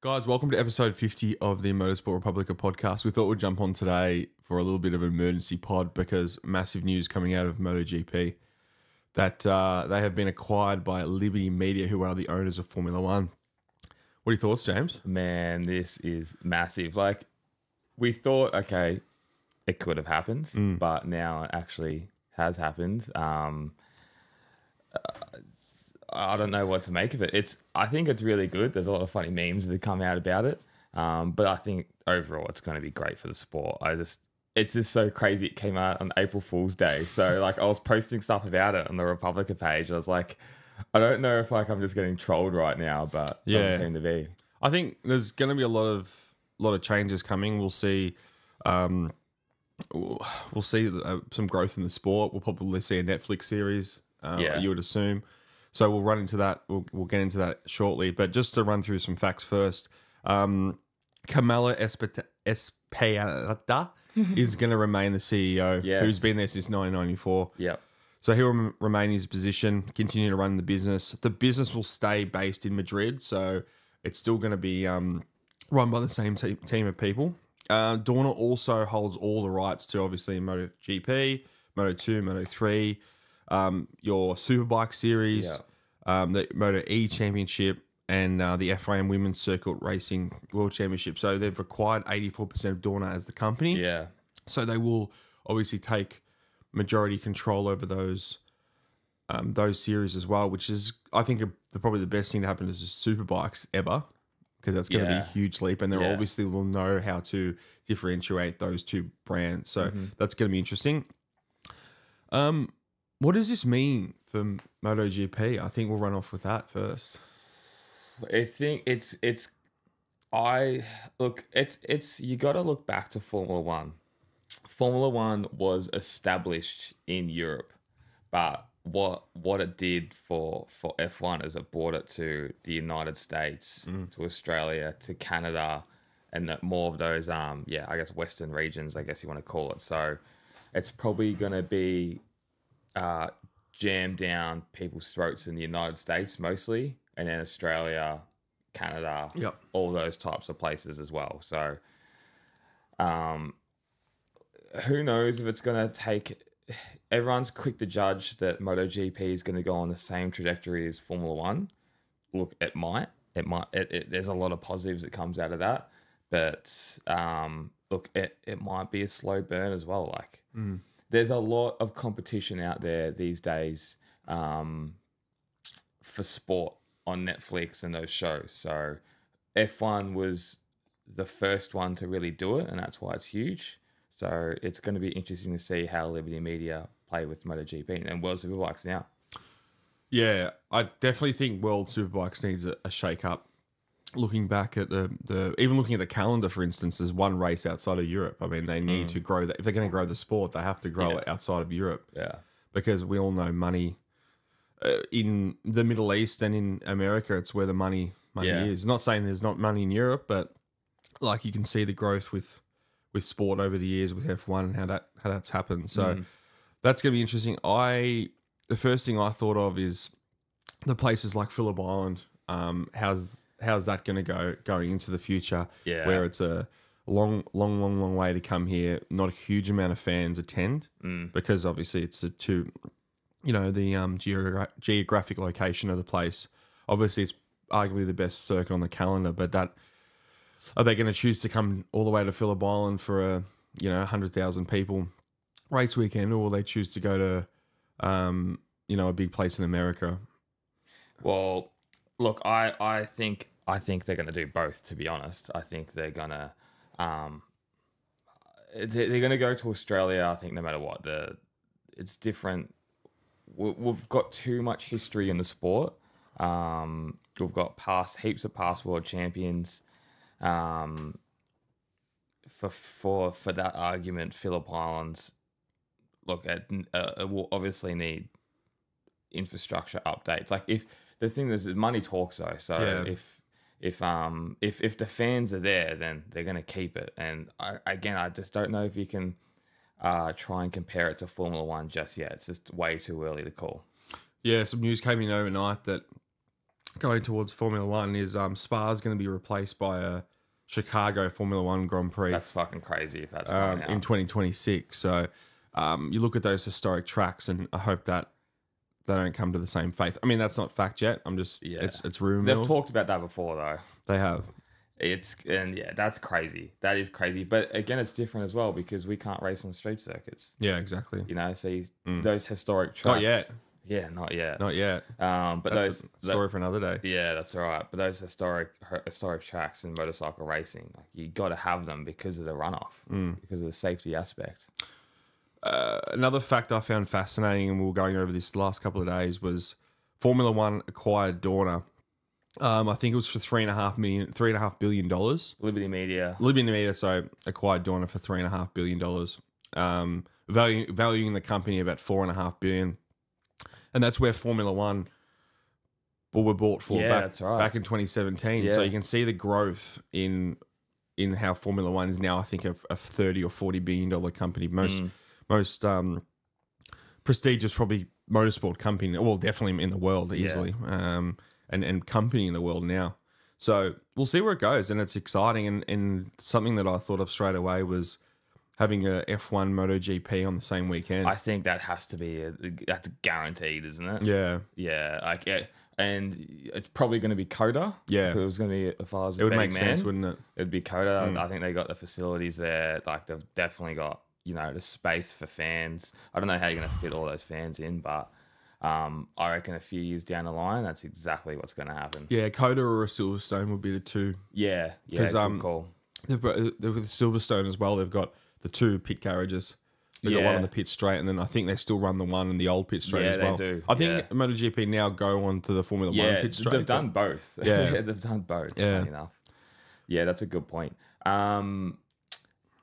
Guys, welcome to episode 50 of the Motorsport Republica podcast. We thought we'd jump on today for a little bit of an emergency pod because massive news coming out of MotoGP that they have been acquired by Liberty Media, who are the owners of Formula One. What are your thoughts, James? Man, this is massive. Like, we thought, okay, it could have happened, but now it actually has happened. I don't know what to make of it. I think it's really good. There's a lot of funny memes that come out about it. But I think overall it's going to be great for the sport. It's just so crazy. It came out on April Fool's Day. So like I was posting stuff about it on the Republica page. I was like, I don't know if like I'm just getting trolled right now, but it doesn't seem to be. I think there's going to be a lot of changes coming. We'll see some growth in the sport. We'll probably see a Netflix series, you would assume. So we'll run into that. We'll get into that shortly. But just to run through some facts first, Camilo Espada is going to remain the CEO, who's been there since 1994. Yeah. So he'll remain in his position, continue to run the business. The business will stay based in Madrid, so it's still going to be run by the same team of people. Dorna also holds all the rights to, obviously, MotoGP, Moto2, Moto3, your Superbike series, the Moto E Championship, and the F1 Women's Circuit Racing World Championship. So they've acquired 84% of Dorna as the company. Yeah. So they will obviously take majority control over those series as well, which is, I think, probably the best thing to happen is the Superbikes ever, because that's going to be a huge leap, and they obviously will know how to differentiate those two brands. So that's going to be interesting. What does this mean for MotoGP? I think we'll run off with that first. I think you got to look back to Formula One. Formula One was established in Europe, but what it did for F1 is it brought it to the United States, to Australia, to Canada, and more of those I guess Western regions, I guess you want to call it. So it's probably going to be jammed down people's throats in the United States mostly, and then Australia, Canada, all those types of places as well. So who knows if it's going to take... Everyone's quick to judge that MotoGP is going to go on the same trajectory as Formula One. Look, it might. There's a lot of positives that comes out of that. But look, it might be a slow burn as well. Like, there's a lot of competition out there these days for sport on Netflix and those shows. So F1 was the first one to really do it, and that's why it's huge. So it's going to be interesting to see how Liberty Media play with MotoGP and World Superbikes now. Yeah, I definitely think World Superbikes needs a shake-up. Looking back at even looking at the calendar, for instance, there's one race outside of Europe. I mean, they need to grow that. If they're going to grow the sport, they have to grow it outside of Europe. Yeah. Because we all know money in the Middle East and in America, it's where the money is. Not saying there's not money in Europe, but like you can see the growth with sport over the years with F1 and how that's happened. So that's going to be interesting. The first thing I thought of is the places like Phillip Island. How's that going to go going into the future? Yeah. Where it's a long way to come here. Not a huge amount of fans attend because obviously it's the geographic location of the place. Obviously, it's arguably the best circuit on the calendar, but are they going to choose to come all the way to Phillip Island for 100,000 people race weekend, or will they choose to go to a big place in America? Well, look, I think they're going to do both. To be honest, I think they're going to go to Australia. I think no matter what, it's different. We've got too much history in the sport. We've got heaps of past world champions. For that argument, Phillip Islands, look, it will obviously need infrastructure updates. Like, if the thing is, money talks though. So if the fans are there, then they're going to keep it. And I just don't know if you can try and compare it to Formula One just yet. It's just way too early to call. Yeah, some news came in overnight that going towards Formula One is Spa is going to be replaced by a Chicago Formula One Grand Prix That's fucking crazy if that's coming out. in 2026. So you look at those historic tracks, and I hope that they don't come to the same fate. I mean, that's not fact yet. I'm just it's rumor They've mill. talked about that before though. They have. That's crazy. That is crazy. But again, it's different as well because we can't race on street circuits. Yeah, exactly. You know, so those historic tracks. Not yet. Yeah, not yet. Not yet. But That's a story for another day. Yeah, that's all right. But those historic tracks in motorcycle racing, like, you got to have them because of the runoff, because of the safety aspect. Another fact I found fascinating, and we were going over this the last couple of days, was Formula One acquired Dorna. I think it was for $3.5 billion. Liberty Media. Liberty Media, so acquired Dorna for $3.5 billion. Valuing the company about $4.5 billion. And that's where Formula One were bought for back in 2017. Yeah. So you can see the growth in how Formula One is now, I think, a $30 or $40 billion company. Most prestigious, probably, motorsport company. Well, definitely in the world, easily. And company in the world now. So we'll see where it goes. And it's exciting. And something that I thought of straight away was having a F1 MotoGP on the same weekend. I think that has to be that's guaranteed, isn't it? Yeah. Yeah, and it's probably going to be Coda. Yeah. If it was going to be, if I was a It would betting make sense, man, wouldn't it? It'd be Coda. I think they got the facilities there. Like, they've definitely got, the space for fans. I don't know how you're going to fit all those fans in, but I reckon a few years down the line, that's exactly what's going to happen. Yeah, Coda or a Silverstone would be the two. Yeah, good call. With Silverstone as well, they've got the two pit garages. They've got one on the pit straight, and then I think they still run the one in the old pit straight as well. They do. I think MotoGP now go on to the Formula One pit straight. They've done both. Yeah. They've done both, Yeah. funny enough. Yeah, that's a good point.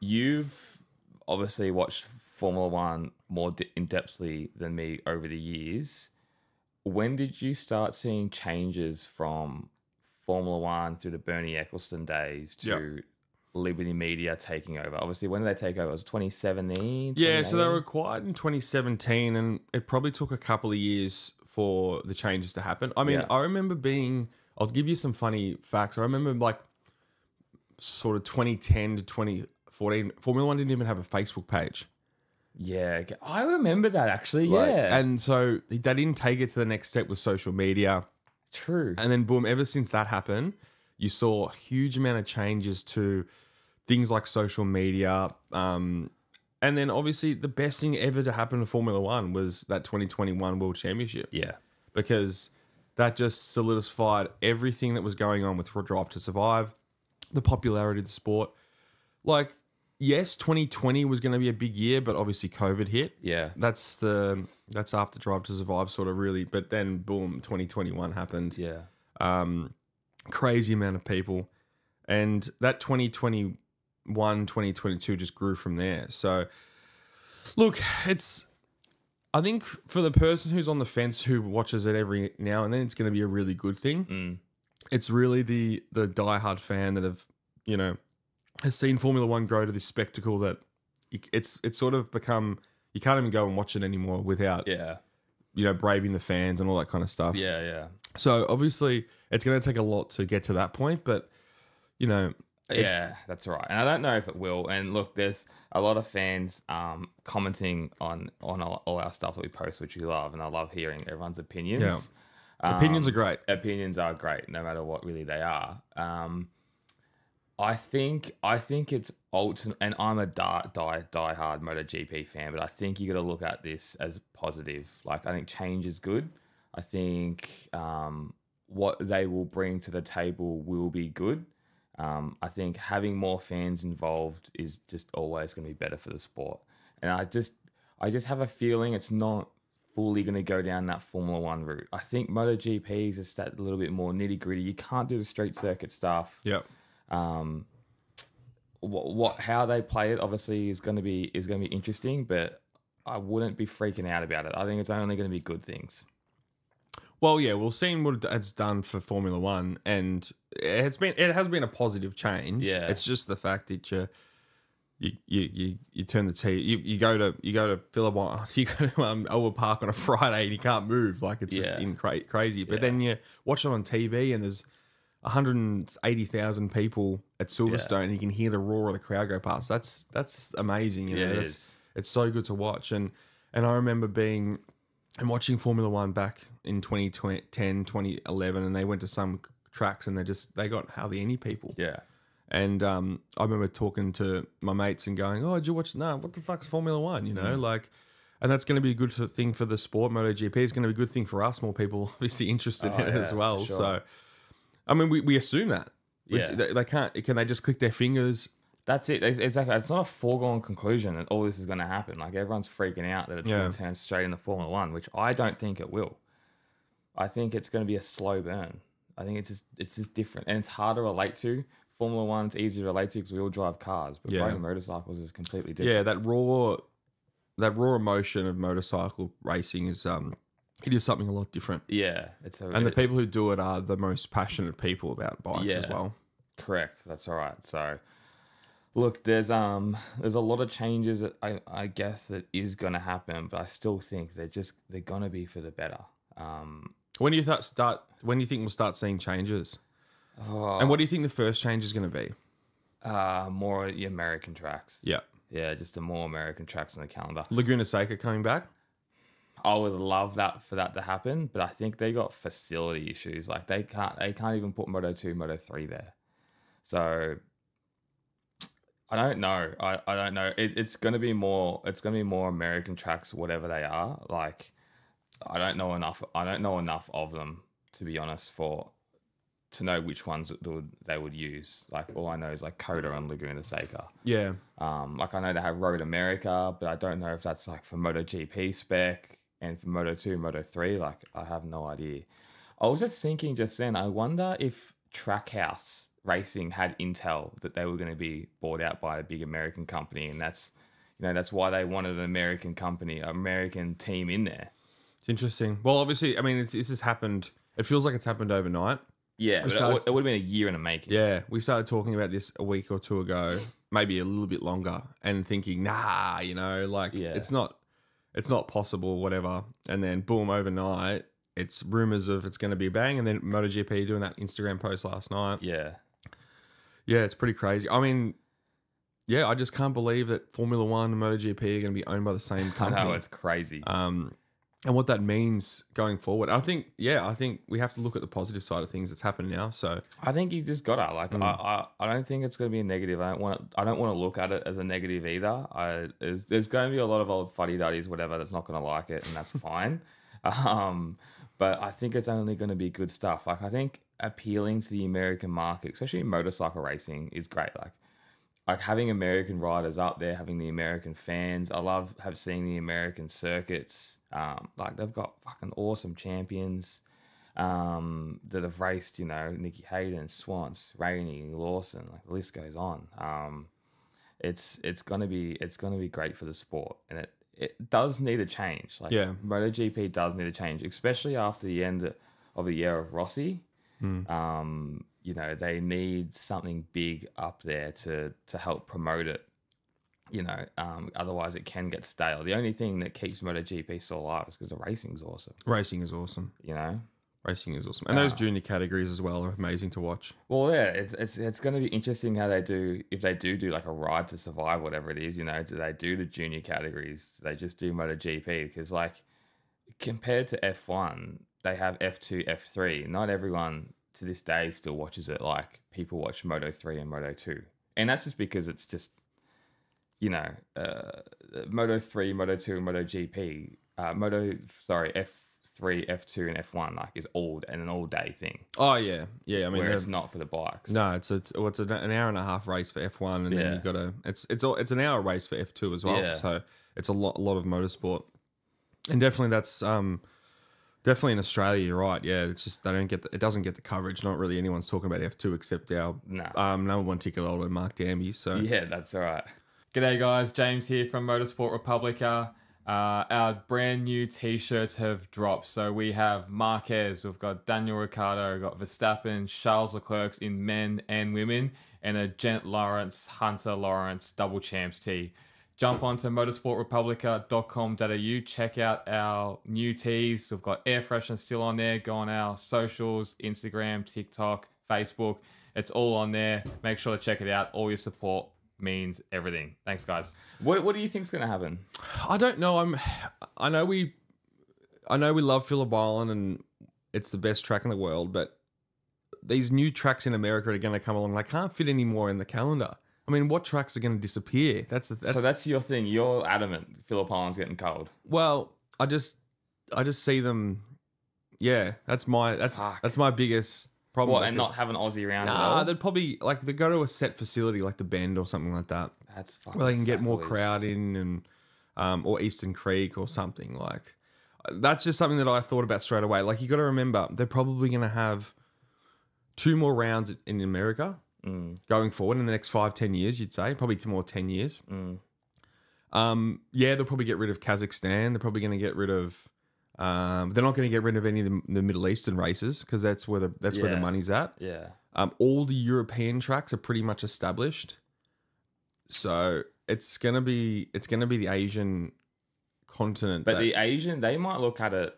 You've obviously watched Formula One more in-depthly than me over the years. When did you start seeing changes from Formula One through the Bernie Ecclestone days to Liberty Media taking over? Obviously, when did they take over? Was it 2017? Yeah, so they were acquired in 2017, and it probably took a couple of years for the changes to happen. I mean, I remember I'll give you some funny facts. I remember, like, sort of 2010 to 2014, Formula One didn't even have a Facebook page. Yeah, I remember that, actually. Like, yeah. And so they didn't take it to the next step with social media. True. And then, boom, ever since that happened, you saw a huge amount of changes to things like social media. And then, obviously, the best thing ever to happen to Formula One was that 2021 World Championship. Yeah. Because that just solidified everything that was going on with Drive to Survive, the popularity of the sport. Like, yes, 2020 was going to be a big year, but obviously COVID hit. Yeah. That's after Drive to Survive, sort of, really. But then, boom, 2021 happened. Yeah. Crazy amount of people. And that 2021, 2022 just grew from there. So, look, I think for the person who's on the fence who watches it every now and then, it's going to be a really good thing. It's really the diehard fan that has seen Formula One grow to this spectacle that it's sort of become, you can't even go and watch it anymore without braving the fans and all that kind of stuff. Yeah. So obviously it's going to take a lot to get to that point, but yeah, that's right. And I don't know if it will. And look, there's a lot of fans commenting on all our stuff that we post, which we love, and I love hearing everyone's opinions. Yeah. Opinions are great. Opinions are great, no matter what really they are. I think it's ultimate, and I'm a diehard MotoGP fan, but I think you got to look at this as positive. Like, I think change is good. I think what they will bring to the table will be good. I think having more fans involved is just always going to be better for the sport. And I just have a feeling it's not fully going to go down that Formula One route. I think MotoGP is just a little bit more nitty gritty. You can't do the street circuit stuff. Yeah. How they play it obviously is going to be interesting, but I wouldn't be freaking out about it. I think it's only going to be good things. Well, yeah, we've seen what it's done for Formula One, and it has been a positive change. Yeah. It's just the fact that you turn the TV. You go to Phillip, you go to Elwood Park on a Friday and you can't move. Like it's just crazy. But then you watch it on TV and there's 180,000 people at Silverstone and you can hear the roar of the crowd go past. That's amazing. You know, it's so good to watch. And I remember watching Formula One back in 2010, 2011, and they went to some tracks and they got hardly any people. Yeah. And I remember talking to my mates and going, "Oh, did you watch? No, what the fuck's Formula One? You know, like." And that's going to be a good thing for the sport. MotoGP is going to be a good thing for us. More people obviously interested in it as well. Sure. So, I mean, we assume that. They can't. Can they just click their fingers? That's it. Exactly. It's not a foregone conclusion that all this is going to happen. Like everyone's freaking out that it's going to turn straight into Formula One, which I don't think it will. I think it's going to be a slow burn. I think it's just different, and it's hard to relate to. Formula One's easy to relate to because we all drive cars, but riding motorcycles is completely different. Yeah, that raw emotion of motorcycle racing is it is something a lot different. Yeah, the people who do it are the most passionate people about bikes as well. Correct. That's all right. So, look, there's a lot of changes that I guess that is going to happen, but I still think they're going to be for the better. When do you When do you think we'll start seeing changes? And what do you think the first change is going to be? More the American tracks. Yeah. Yeah, just the more American tracks on the calendar. Laguna Seca coming back? I would love for that to happen, but I think they got facility issues. Like they can't even put Moto 2, Moto 3 there. So I don't know. I don't know. It's gonna be more American tracks, whatever they are. Like I don't know enough of them, to be honest, to know which ones they would use. Like all I know is like Coda and Laguna Seca. Yeah. Like I know they have Road America, but I don't know if that's like for MotoGP spec and for Moto 2, Moto 3. Like I have no idea. I was just thinking just then, I wonder if Trackhouse Racing had intel that they were going to be bought out by a big American company, and that's why they wanted an American team in there. It's interesting. Well, obviously, I mean, this has happened. It feels like it's happened overnight. Yeah, it would have been a year in the making. Yeah, we started talking about this a week or two ago, maybe a little bit longer, and thinking, it's not possible, whatever. And then boom, overnight, it's rumors of it's going to be a bang, and then MotoGP doing that Instagram post last night. Yeah, it's pretty crazy. I mean, I just can't believe that Formula One and MotoGP are going to be owned by the same company. I know, it's crazy. And what that means going forward. I think we have to look at the positive side of things that's happened now. So I think you just gotta I don't think it's gonna be a negative. I don't want to look at it as a negative either. There's going to be a lot of old fuddy-duddies, whatever, that's not gonna like it, and that's fine. But I think it's only going to be good stuff. Like I think appealing to the American market, especially in motorcycle racing, is great. Like having American riders up there, having the American fans. I have seen the American circuits. Like they've got fucking awesome champions that have raced, Nicky Hayden, Swans, Rainey, Lawson, like the list goes on. It's gonna be great for the sport, and it does need a change. Like MotoGP does need a change, especially after the end of the year of Rossi. They need something big up there to help promote it. Otherwise it can get stale. The only thing that keeps MotoGP still alive is because the racing's awesome. Racing is awesome. Racing is awesome. And those junior categories as well are amazing to watch. Well, yeah, it's going to be interesting how they do, if they do like a ride to survive, whatever it is, do they do the junior categories? Do they just do MotoGP? Because like compared to F1, they have F2, F3. Not everyone to this day still watches it like people watch Moto 3 and Moto 2. And that's just because it's just, Moto 3, Moto 2, and MotoGP, F3, F2, and F1 like is an all-day thing. Oh yeah. I mean, it's not for the bikes. No, it's an hour and a half race for F1, and then you got to it's an hour race for F2 as well. Yeah. So it's a lot of motorsport, and definitely that's definitely in Australia. You're right. Yeah, it's just it doesn't get the coverage. Not really anyone's talking about F2 except our number one ticket holder, Mark Danby. So yeah, that's all right. G'day guys, James here from Motorsport Republica. Our brand new t-shirts have dropped. So we have Marquez, we've got Daniel Ricciardo, we've got Verstappen, Charles Leclerc in men and women, and a Gent Lawrence, Hunter Lawrence double champs tee. Jump onto motorsportrepublica.com.au, check out our new tees. We've got air freshener still on there. Go on our socials, Instagram, TikTok, Facebook. It's all on there. Make sure to check it out. All your support means everything. Thanks, guys. What do you think's going to happen? I don't know. I know we love Phillip Island and it's the best track in the world, but these new tracks in America are going to come along. They can't fit anymore in the calendar. I mean, what tracks are going to disappear? So that's your thing. You're adamant Phillip Island's getting cold. Well, I just see them. Yeah, that's my biggest problem. What, and not have an Aussie around at all? They'd probably they go to a set facility like the Bend or something like that. That's fucking where they can get more sacrilege. crowd in and or Eastern Creek or something like. That's just something that I thought about straight away. Like, you got to remember, they're probably going to have 2 more rounds in America going forward in the next 5-10 years. You'd say probably 2 more 10 years. Yeah, they'll probably get rid of Kazakhstan. They're probably going to get rid of. They're not going to get rid of any of the Middle Eastern races because that's where the money's at. Yeah. All the European tracks are pretty much established, so it's gonna be the Asian continent. But the Asian, they might look at it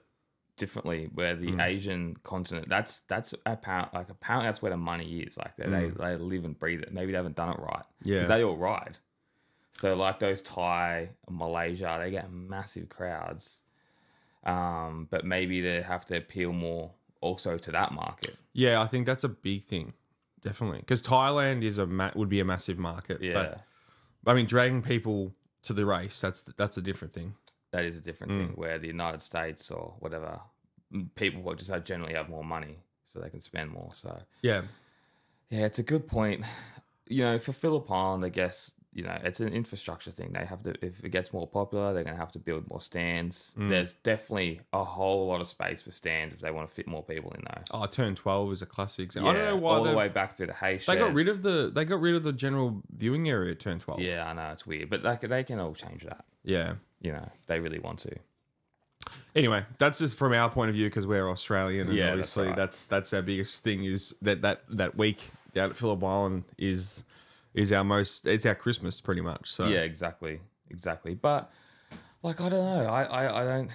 differently. Where the Asian continent, that's apparently that's where the money is. Like they live and breathe it. Maybe they haven't done it right. Yeah, because they all ride. So like those Thai, Malaysia, they get massive crowds. But maybe they have to appeal more also to that market. Yeah, I think that's a big thing, definitely, because Thailand would be a massive market. Yeah, but I mean, dragging people to the race, that's a different thing. That is a different thing. Where the United States or whatever, people will just generally have more money, so they can spend more. So yeah, it's a good point. You know, for Phillip Island, I guess, you know, it's an infrastructure thing. They have to, if it gets more popular, they're going to have to build more stands. There's definitely a whole lot of space for stands if they want to fit more people in there. Oh, Turn 12 is a classic example. Yeah, I don't know why all the way back through the hay shed. They got rid of the general viewing area at Turn 12. Yeah, I know, it's weird, but they can all change that. Yeah. You know, they really want to. Anyway, that's just from our point of view because we're Australian, and obviously that's that's our biggest thing is that week down at Phillip Island is it's our Christmas pretty much. So yeah, exactly. But like, I don't know. I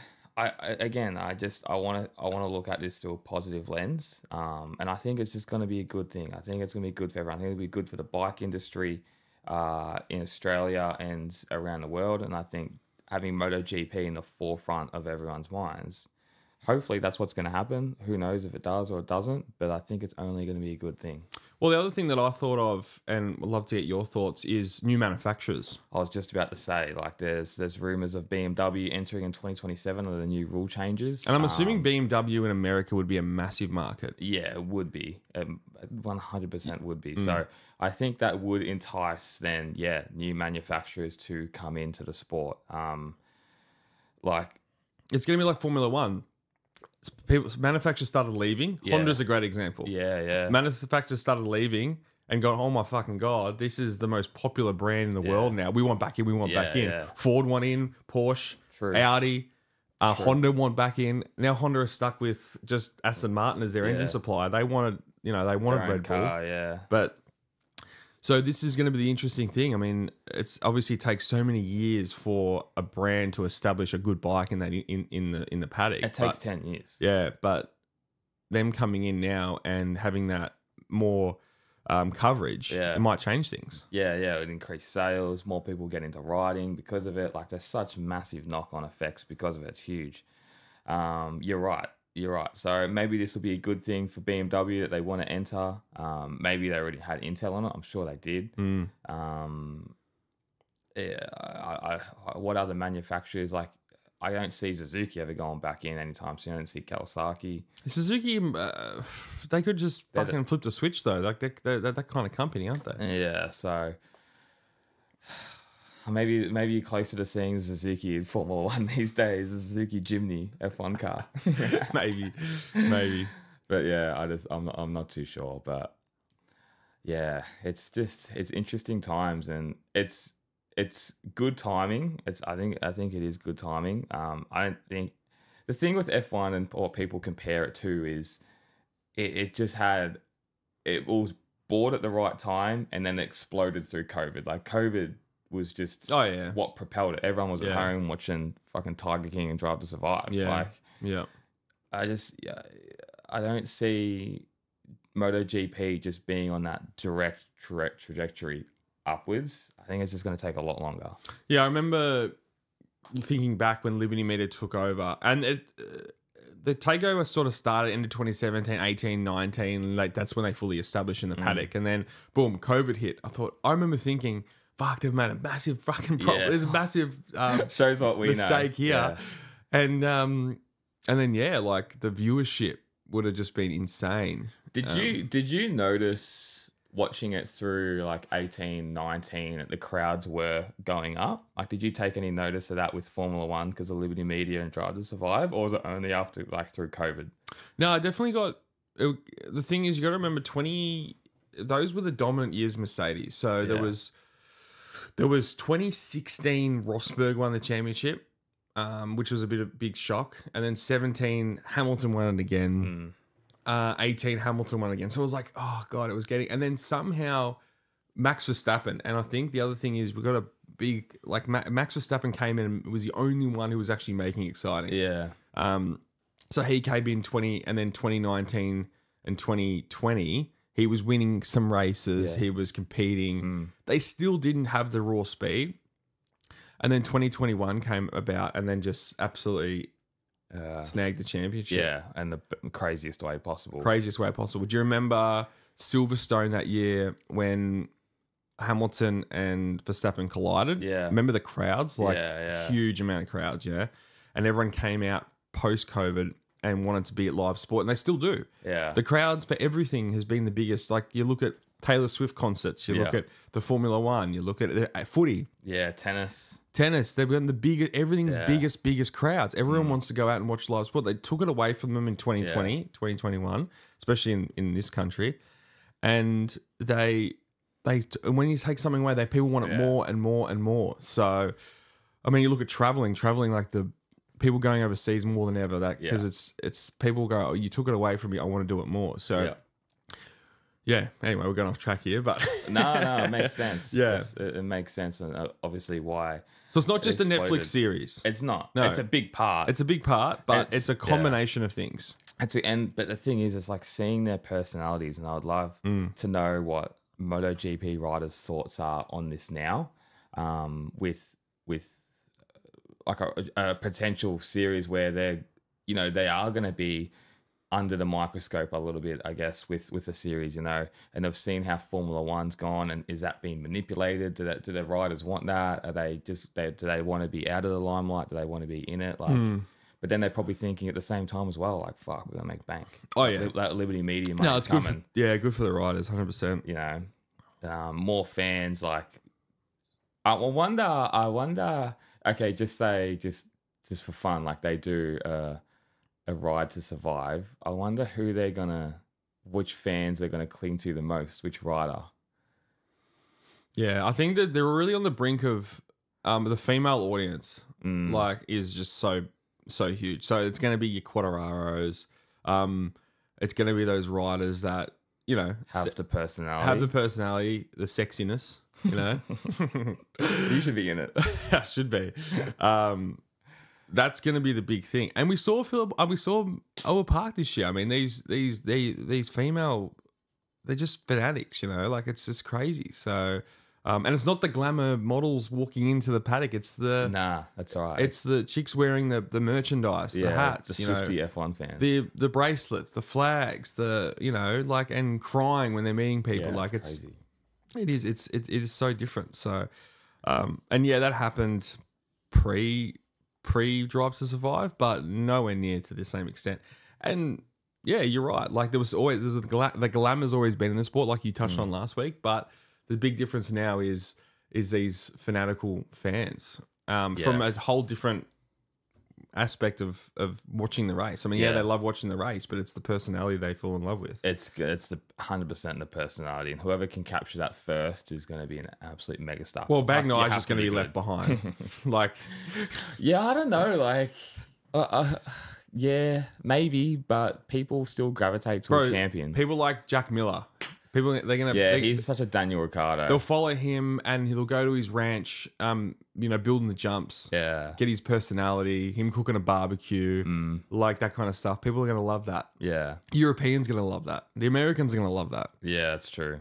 want to look at this through a positive lens. And I think it's just going to be a good thing. I think it's going to be good for everyone. I think it'll be good for the bike industry in Australia and around the world. And I think having MotoGP in the forefront of everyone's minds, hopefully that's what's going to happen. Who knows if it does or it doesn't, but I think it's only going to be a good thing. Well, the other thing that I thought of, and would love to get your thoughts, is new manufacturers. I was just about to say, like, there's rumors of BMW entering in 2027 under the new rule changes. And I'm assuming BMW in America would be a massive market. Yeah, it would be. 100% would be. So I think that would entice then, new manufacturers to come into the sport. Like, it's going to be like Formula One. Manufacturers started leaving. Yeah. Honda's a great example. Yeah. Manufacturers started leaving and gone, oh my fucking God, this is the most popular brand in the world now. We want back in. Yeah. Ford want in, Porsche, True. Audi, Honda want back in. Now Honda is stuck with just Aston Martin as their engine supplier. They wanted Red Bull. Car, yeah. But so this is going to be the interesting thing. I mean, it's obviously takes so many years for a brand to establish a good bike in that in the paddock. It takes 10 years. Yeah, but them coming in now and having that more coverage, it might change things. Yeah, it would increase sales. More people get into riding because of it. Like, there's such massive knock-on effects because of it. It's huge. You're right. So maybe this will be a good thing for BMW that they want to enter. Maybe they already had Intel on it. I'm sure they did. What other manufacturers, like, I don't see Suzuki ever going back in anytime soon. I don't see Kawasaki. Suzuki, they could just fucking flip the switch though. Like they're that kind of company, aren't they? Yeah, so maybe you're closer to seeing Suzuki in Formula One these days. A Suzuki Jimny F1 car. maybe. But yeah, I'm not too sure. But yeah, it's interesting times, and it's it's good timing. I think it is good timing. I don't think the thing with F1 and what people compare it to is it just had it was bought at the right time and then exploded through COVID. Like COVID was just what propelled it. Everyone was at home watching fucking Tiger King and Drive to Survive. I don't see MotoGP just being on that direct trajectory upwards. I think it's just going to take a lot longer. Yeah, I remember thinking back when Liberty Media took over, and the takeover sort of started into 2017, 18, 19. Like that's when they fully established in the paddock, and then boom, COVID hit. I remember thinking, fuck, they've made a massive fucking problem. Yeah. There's a massive shows what we mistake know. here, and then like the viewership would have just been insane. Did you notice watching it through like 18, 19 that the crowds were going up? Like, did you take any notice of that with Formula One because of Liberty Media and Drive to Survive, or was it only after like through COVID? No, I definitely got. The thing is, you got to remember, those were the dominant years Mercedes. So there was 2016 Rosberg won the championship, which was a big shock, and then 17 Hamilton won it again. 18 Hamilton won again. So it was like, oh God, it was getting... And then somehow Max Verstappen, and I think the other thing is we got a big... Like Max Verstappen came in and was the only one who was actually making it exciting. Yeah. So he came in 20... And then 2019 and 2020, he was winning some races. Yeah. He was competing. They still didn't have the raw speed. And then 2021 came about and then just absolutely... snagged the championship. Yeah, and the craziest way possible. Do you remember Silverstone that year when Hamilton and Verstappen collided? Yeah. Remember the crowds? Like, yeah. huge amount of crowds, yeah? And everyone came out post-COVID and wanted to be at live sport, and they still do. Yeah. The crowds for everything has been the biggest. Like, you look at Taylor Swift concerts, you look at the Formula One, you look at footy. Yeah, tennis. They've got the biggest, everything's biggest crowds. Everyone wants to go out and watch live sport. They took it away from them in 2020, 2021, especially in this country. And when you take something away, people want it more and more and more. So, I mean, you look at traveling like the people going overseas more than ever. That because it's people go, oh, you took it away from me. I want to do it more. So. Yeah. Anyway, we're going off track here, but no, it makes sense. Yeah, it makes sense, and obviously why. So it's not just a Netflix series. It's not. No, it's a big part. It's a big part, but it's a combination of things. But the thing is, it's like seeing their personalities, and I would love to know what MotoGP riders' thoughts are on this now, with like a potential series where they are going to be under the microscope a little bit, I guess, with a series, and I've seen how Formula One's gone, and is that being manipulated? Do the riders want that? Are they do they want to be out of the limelight? Do they want to be in it? Like, but then they're probably thinking at the same time as well, like, fuck, we're gonna make bank. Oh yeah, that Liberty Media money's no, it's coming. Good for the riders, 100%. More fans. Like, I wonder. Okay, just for fun, like they do. A ride to survive. I wonder which fans they're gonna cling to the most, which rider. Yeah, I think that they're really on the brink of the female audience. Like, is just so huge. So it's gonna be your Quadraros. It's gonna be those riders that have the personality, the sexiness. You should be in it. I should be. That's going to be the big thing. And we saw Owen Park this year. I mean, these female, they're just fanatics, like it's just crazy. So, and it's not the glamour models walking into the paddock. It's that's right. It's the chicks wearing the merchandise, the hats, the Swifty F1 fans, the bracelets, the flags, and crying when they're meeting people. Yeah, like it's crazy. It is so different. So, that happened pre Drive to Survive, but nowhere near to the same extent. And yeah, you're right. Like the glamour's always been in the sport, like you touched on last week. But the big difference now is these fanatical fans from a whole different aspect of watching the race. I mean, yeah, they love watching the race, but it's the personality they fall in love with. It's good. It's the 100% the personality, and whoever can capture that first is going to be an absolute megastar. Well, Plus, you Bagnai's have just to going to be good. left behind. Like, Yeah, I don't know. Like, yeah, maybe, but people still gravitate to a champion. people like Jack Miller. People, they're gonna. Yeah, he's such a Daniel Ricciardo. They'll follow him, and he'll go to his ranch. Building the jumps. Yeah, Get his personality. Him cooking a barbecue, like that kind of stuff. People are gonna love that. yeah, Europeans gonna love that. The Americans are gonna love that. yeah. That's true.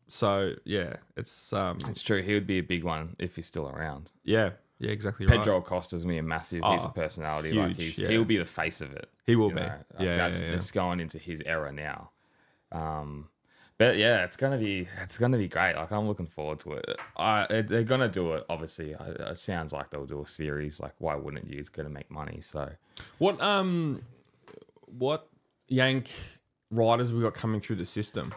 So yeah, it's It's true. He would be a big one if he's still around. yeah, exactly right. Pedro Acosta's gonna be a massive. He's a personality. huge, Like yeah. he'll be the face of it. He will you be. know? Like, Yeah, it's going into his era now. But yeah, it's gonna be great. Like I'm looking forward to it. They're gonna do it. Obviously, it sounds like they'll do a series. Like why wouldn't you? It's gonna make money. So What Yank riders we got coming through the system?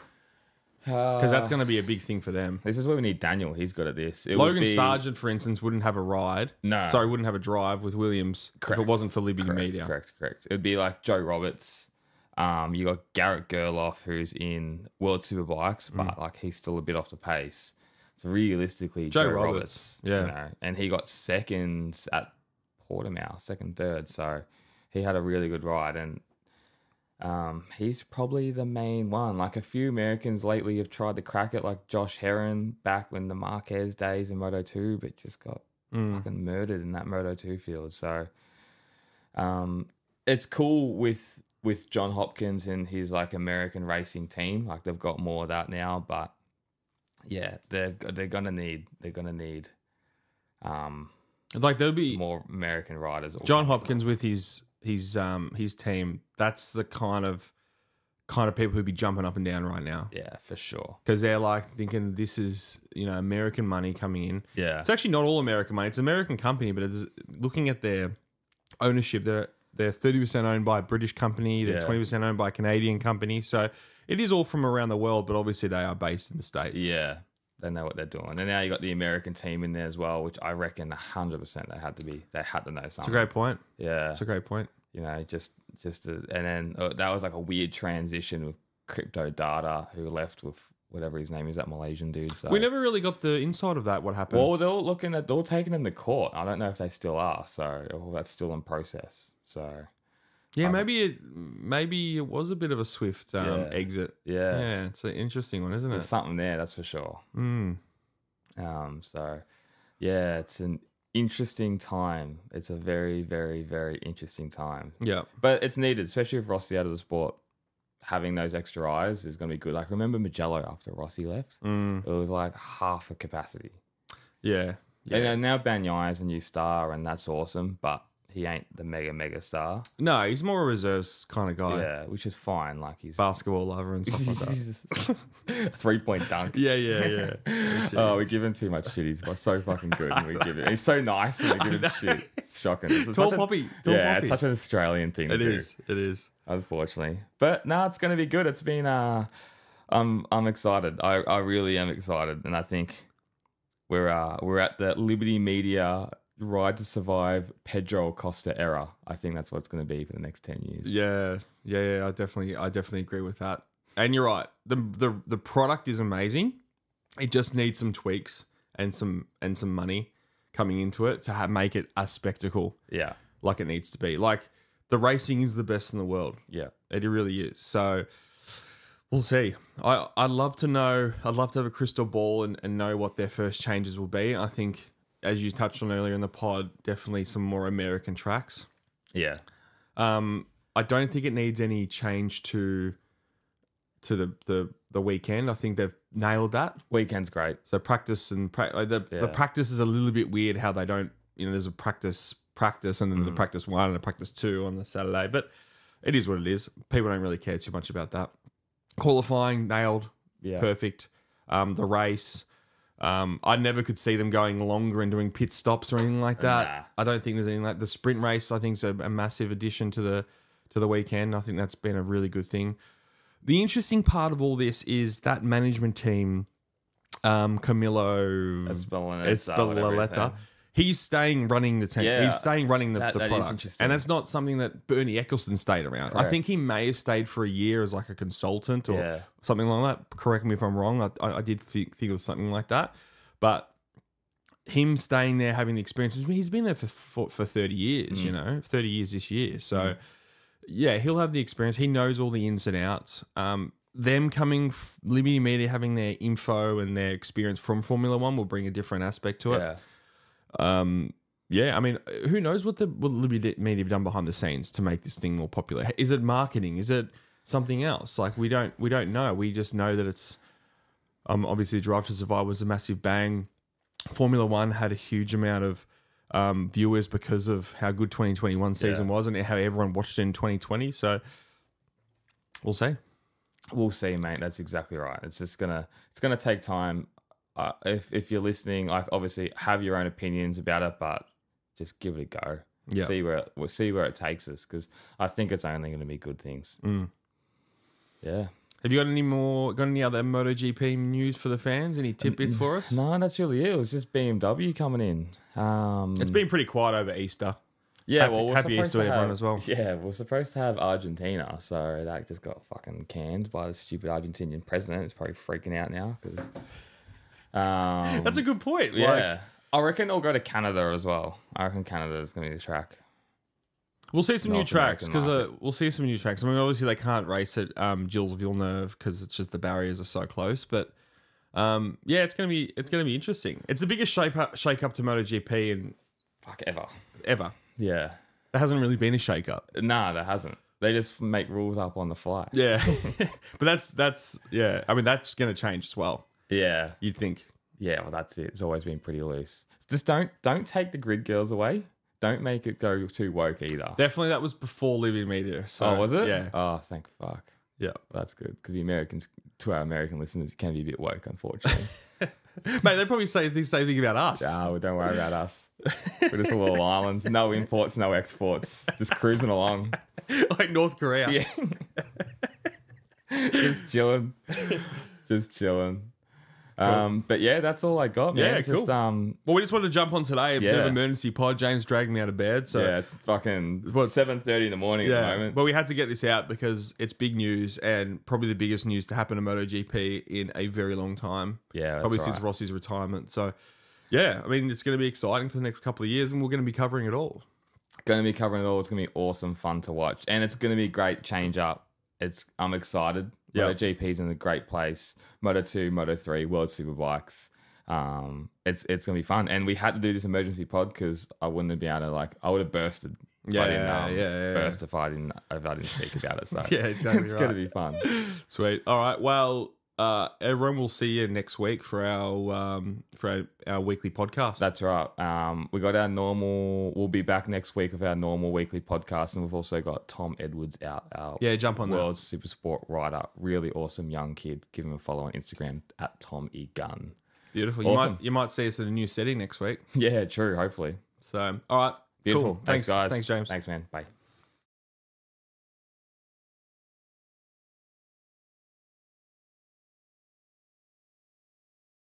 Because that's going to be a big thing for them. this is where we need Daniel. He's good at this. Logan Sargent, for instance, wouldn't have a ride. No. Sorry, wouldn't have a drive with Williams if it wasn't for Liberty Media. Correct. It'd be like Joe Roberts. You got Garrett Gerloff, who's in World Superbikes, but like he's still a bit off the pace. So realistically, Joe Roberts, yeah. And he got seconds at Portimao, second, third. So he had a really good ride, and he's probably the main one. Like a few Americans lately have tried to crack it, like Josh Herron back when the Marquez days in Moto2, but just got fucking murdered in that Moto2 field. So it's cool with John Hopkins and his like American racing team. Like they've got more of that now, but yeah, they're gonna need Like there'll be more American riders. John Hopkins with his team. That's the kind of people who'd be jumping up and down right now. Yeah, for sure. Because they're like thinking this is, American money coming in. Yeah. It's actually not all American money. It's an American company, but it's looking at their ownership. They're 30% owned by a British company. They're 20% owned by a Canadian company. So it is all from around the world, but obviously they are based in the States. Yeah. They know what they're doing. And now you got the American team in there as well, which I reckon 100% they had to know something. It's a great point. Yeah. It's a great point. And then that was like a weird transition with Crypto Data, who left with whatever his name is, that Malaysian dude. So We never really got the inside of that. What happened? well, they were taking him to court. I don't know if they still are. So that's still in process. So yeah, maybe it was a bit of a swift exit. yeah, It's an interesting one, isn't there's it? something there, that's for sure. So yeah, it's an interesting time. It's a very, very, very interesting time. Yeah. But it's needed, especially with Rossi out of the sport. Having those extra eyes is going to be good. Like, remember Mugello after Rossi left? It was like half a capacity. Yeah. And now Bagnaia is a new star, and that's awesome, but he ain't the mega star. No, he's more a reserves kind of guy. Yeah, which is fine. Like, he's Basketball lover and stuff like that. 3-point dunk. Yeah. Oh, we give him too much shit. He's so fucking good. And he's so nice, and we give him shit. It's shocking. It's Tall such Poppy. It's such an Australian thing. It to is. do, It is. unfortunately. But no, it's going to be good. It's been. I'm excited. I really am excited, and I think we're at the Liberty Media Ride to Survive Pedro Acosta era. I think that's what it's going to be for the next 10 years. Yeah. I definitely agree with that. And you're right. The product is amazing. It just needs some tweaks and some money coming into it to make it a spectacle. Yeah. Like it needs to be. Like the racing is the best in the world. Yeah. It really is. So we'll see. I'd love to know. I'd love to have a crystal ball and know what their first changes will be. I think, as you touched on earlier in the pod, definitely some more American tracks. Yeah. I don't think it needs any change to the weekend. I think they've nailed that. Weekend's great. So practice and the practice is a little bit weird how they don't. There's a practice and then there's a practice 1 and a practice 2 on the Saturday, but it is what it is. People don't really care too much about that. Qualifying nailed. Yeah. Perfect. The race. I never could see them going longer and doing pit stops or anything like that. Nah. I don't think there's anything like the sprint race. I think is a massive addition to the weekend. I think that's been a really good thing. The interesting part of all this is that management team, Camilo Espeleta. He's staying running the team. Yeah, He's staying running the that is product. interesting. And that's not something that Bernie Ecclestone stayed around. I think he may have stayed for a year as like a consultant or something like that. Correct me if I'm wrong. I did think it was something like that. But him staying there, having the experience, he's been there for 30 years, 30 years this year. So, yeah, he'll have the experience. He knows all the ins and outs. Them coming, Liberty Media having their info and their experience from Formula One will bring a different aspect to it. Yeah, I mean, who knows what Liberty Media have done behind the scenes to make this thing more popular? Is it marketing? Is it something else? Like we don't know. We just know that it's obviously Drive to Survive was a massive bang. Formula One had a huge amount of viewers because of how good 2021 season was and how everyone watched it in 2020. So we'll see. We'll see, mate. That's exactly right. It's gonna take time. If you're listening, like obviously have your own opinions about it, but just give it a go. Yeah. We'll see where it takes us, because I think it's only going to be good things. Yeah. Have you got any other MotoGP news for the fans? Any tidbits for us? No, that's really it. It was just BMW coming in. It's been pretty quiet over Easter. Yeah, happy Easter to everyone as well. Yeah, we're supposed to have Argentina, so that just got fucking canned by the stupid Argentinian president. It's probably freaking out now because. That's a good point. Yeah, I reckon it'll go to Canada as well. I reckon Canada is going to be the track. We'll see some new North tracks American because we'll see some new tracks. I mean, obviously they can't race at Gilles Villeneuve because it's just the barriers are so close. But yeah, it's gonna be interesting. It's the biggest shake up to MotoGP in ever. Yeah, there hasn't really been a shake up. Nah, there hasn't. They just make rules up on the fly. Yeah, but that's yeah. I mean, that's gonna change as well. Yeah, you'd think. Yeah, well, that's it. It's always been pretty loose. Just don't take the grid girls away. Don't make it go too woke either. Definitely, that was before Liberty Media. So, was it? Yeah. Oh, thank fuck. Yeah, that's good, because to our American listeners, it can be a bit woke, unfortunately. Mate, they probably say the same thing about us. No, don't worry about us. We're just a little island. No imports, no exports. Just cruising along. Like North Korea. Yeah. Just chilling. Just chilling. Cool. But yeah, that's all I got, man. Yeah, cool. Well, we just wanted to jump on today. A bit of emergency pod. James dragged me out of bed. So yeah, it's fucking 7:30 in the morning at the moment. But we had to get this out because it's big news and probably the biggest news to happen to MotoGP in a very long time. Yeah, that's probably right. since Rossi's retirement. So yeah, I mean, it's going to be exciting for the next couple of years, and we're going to be covering it all. Going to be covering it all. It's going to be awesome, fun to watch, and it's going to be a great change up. I'm excited. MotoGP's in a great place. Moto2, Moto3, World Superbikes. It's going to be fun. And we had to do this emergency pod because I wouldn't have been able to, I would have bursted. Burst if I didn't speak about it. So yeah, exactly. It's going to be fun. Sweet. All right. Well, everyone, will see you next week for our weekly podcast. That's right. We got our normal. We'll be back next week with our normal weekly podcast, and we've also got Tom Edwards out. Our jump on World Supersport rider, really awesome young kid. Give him a follow on Instagram at Tom E Gunn. Beautiful. Awesome. You might see us in a new setting next week. Yeah, true. Hopefully. So, all right. Beautiful. Cool. Thanks, guys. Thanks, James. Thanks, man. Bye.